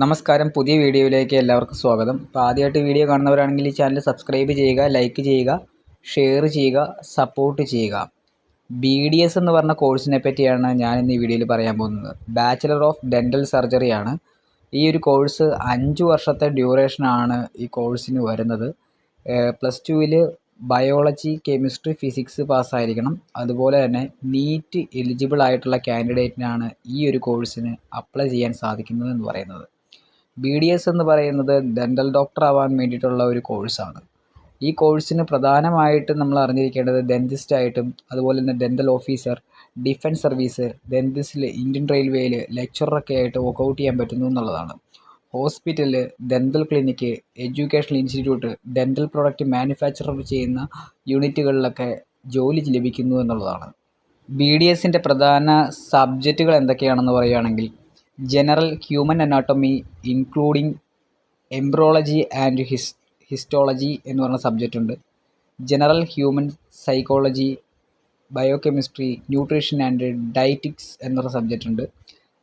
നമസ്കാരം, പുതിയ വീഡിയോയിലേക്ക് എല്ലാവർക്കും സ്വാഗതം. അപ്പോൾ ആദ്യമായിട്ട് വീഡിയോ കാണുന്നവരാണെങ്കിൽ ഈ ചാനൽ സബ്സ്ക്രൈബ് ചെയ്യുക, ലൈക്ക് ചെയ്യുക, ഷെയർ ചെയ്യുക, സപ്പോർട്ട് ചെയ്യുക. BDS എന്ന് പറഞ്ഞ കോഴ്സിനെ പറ്റിയാണ് ഞാൻ ഇന്ന് ഈ വീഡിയോയിൽ പറയാൻ പോകുന്നത്. ബാച്ചിലർ ഓഫ് ഡെൻ്റൽ സർജറിയാണ്. ഈ ഒരു കോഴ്സ് 5 വർഷത്തെ ഡ്യൂറേഷനാണ് ഈ കോഴ്സിന് വരുന്നത്. +2 ബയോളജി, കെമിസ്ട്രി, ഫിസിക്സ് പാസ്സായിരിക്കണം. അതുപോലെ തന്നെ നീറ്റ് എലിജിബിൾ ആയിട്ടുള്ള കാൻഡിഡേറ്റിനാണ് ഈ ഒരു കോഴ്സിന് അപ്ലൈ ചെയ്യാൻ സാധിക്കുന്നത് എന്ന് പറയുന്നത്. BDS എന്ന് പറയുന്നത് ഡെൻ്റൽ ഡോക്ടർ ആവാൻ വേണ്ടിയിട്ടുള്ള ഒരു കോഴ്സാണ്. ഈ കോഴ്സിന് പ്രധാനമായിട്ടും നമ്മൾ അറിഞ്ഞിരിക്കേണ്ടത് ഡെൻറ്റിസ്റ്റായിട്ടും അതുപോലെ തന്നെ ഡെൻ്റൽ ഓഫീസർ, ഡിഫൻസ് സർവീസ്, ഡെൻറ്റിസ്റ്റിൽ ഇന്ത്യൻ റെയിൽവേയിൽ ലെക്ചററൊക്കെ ആയിട്ട് വർക്കൗട്ട് ചെയ്യാൻ പറ്റുന്നു എന്നുള്ളതാണ്. Hospital, dental clinic, educational institute, dental product manufacture ചെയ്യുന്ന യൂണിറ്റുകളിലൊക്കെ ജോലി ലഭിക്കുന്നു എന്നുള്ളതാണ്. BDSൻ്റെ പ്രധാന സബ്ജക്റ്റുകൾ എന്തൊക്കെയാണെന്ന് പറയുകയാണെങ്കിൽ general human anatomy including embryology and histology എന്ന് പറഞ്ഞ സബ്ജക്റ്റ് ഉണ്ട്. General human psychology, biochemistry, nutrition and dietetics എന്നൊരു സബ്ജക്റ്റ് ഉണ്ട്.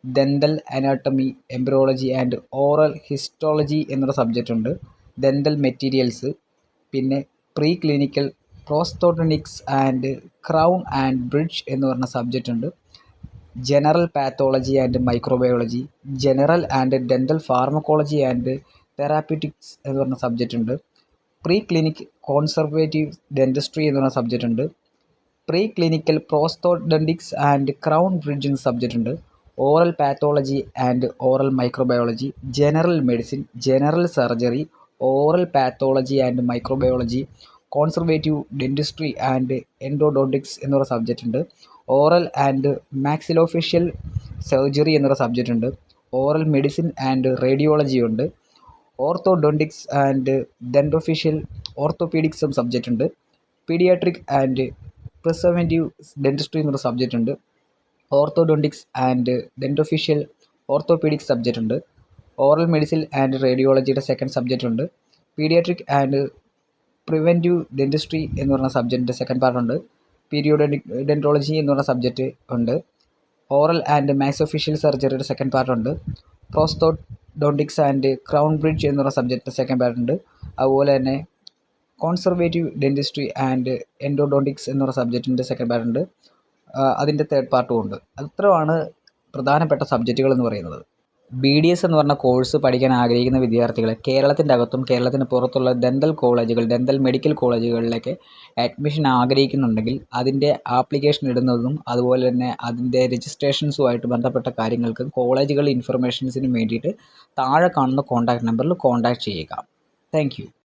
Dental anatomy, embryology and oral histology എന്നൊരു സബ്ജക്റ്റ് ഉണ്ട്. ഡെൻ്റൽ മെറ്റീരിയൽസ്, പിന്നെ preclinical prosthodontics and crown and bridge എന്ന് പറഞ്ഞ സബ്ജക്റ്റ് ഉണ്ട്. General pathology and microbiology, general and dental pharmacology and therapeutics എന്ന് പറഞ്ഞ സബ്ജക്റ്റ് ഉണ്ട്. പ്രീ ക്ലിനിക് കോൺസർവേറ്റീവ് ഡെൻറ്റിസ്ട്രി എന്ന് പറഞ്ഞ സബ്ജക്റ്റ് ഉണ്ട്. Preclinical prosthodontics and crown bridge എന്ന സബ്ജക്റ്റ് ഉണ്ട്. Oral pathology and oral microbiology, general medicine, general surgery, oral pathology and microbiology, conservative dentistry and endodontics എന്നൊരു subject ഉണ്ട്. Oral and maxillofacial surgery എന്നൊരു subject ഉണ്ട്. Oral medicine and radiology ഉണ്ട്. Orthodontics and dentofacial orthopaedics എന്ന subject ഉണ്ട്. Paediatric and preservative dentistry എന്നൊരു subject ഉണ്ട്. Orthodontics and dentofacial orthopaedics subject ഉണ്ട്. ഓറൽ മെഡിസിൻ ആൻഡ് റേഡിയോളജിയുടെ സെക്കൻഡ് സബ്ജക്റ്റ് ഉണ്ട്. പീഡിയാട്രിക് ആൻഡ് പ്രിവെൻറ്റീവ് ഡെൻറ്റിസ്ട്രി എന്ന് പറഞ്ഞ സബ്ജക്റ്റിൻ്റെ സെക്കൻഡ് പാർട്ട് ഉണ്ട്. ഡെൻറ്റോളജി എന്ന് പറഞ്ഞ സബ്ജക്റ്റ് ഉണ്ട്. ഓറൽ ആൻഡ് മാക്സിലോഫേഷ്യൽ സർജറിയുടെ സെക്കൻഡ് പാർട്ട് ഉണ്ട്. പ്രോസ്തോഡോണ്ടിക്സ് ആൻഡ് ക്രൗൺ ബ്രിഡ്ജ് എന്ന് പറഞ്ഞ സബ്ജക്റ്റിൻ്റെ സെക്കൻഡ് പാർട്ട് ഉണ്ട്. അതുപോലെ തന്നെ കോൺസർവേറ്റീവ് ഡെൻറ്റിസ്ട്രി ആൻഡ് എൻഡോഡോണ്ടിക്സ് എന്ന് പറഞ്ഞ സബ്ജക്റ്റിൻ്റെ സെക്കൻഡ് പാർട്ട് ഉണ്ട്. അതിൻ്റെ തേർഡ് പാർട്ടും ഉണ്ട്. അത്രയാണ് പ്രധാനപ്പെട്ട സബ്ജക്റ്റുകൾ എന്ന് പറയുന്നത്. BDS എന്ന് പറഞ്ഞ കോഴ്സ് പഠിക്കാൻ ആഗ്രഹിക്കുന്ന വിദ്യാർത്ഥികൾ കേരളത്തിൻ്റെ അകത്തും കേരളത്തിന് പുറത്തുള്ള ഡെൻ്റൽ കോളേജുകൾ, ഡെൻ്റൽ മെഡിക്കൽ കോളേജുകളിലേക്ക് അഡ്മിഷൻ ആഗ്രഹിക്കുന്നുണ്ടെങ്കിൽ അതിൻ്റെ ആപ്ലിക്കേഷൻ ഇടുന്നതും അതുപോലെ തന്നെ അതിൻ്റെ രജിസ്ട്രേഷൻസുമായിട്ട് ബന്ധപ്പെട്ട കാര്യങ്ങൾക്കും കോളേജുകൾ ഇൻഫർമേഷൻസിനും വേണ്ടിയിട്ട് താഴെ കാണുന്ന കോൺടാക്റ്റ് നമ്പറിൽ കോൺടാക്റ്റ് ചെയ്യുക. Thank you.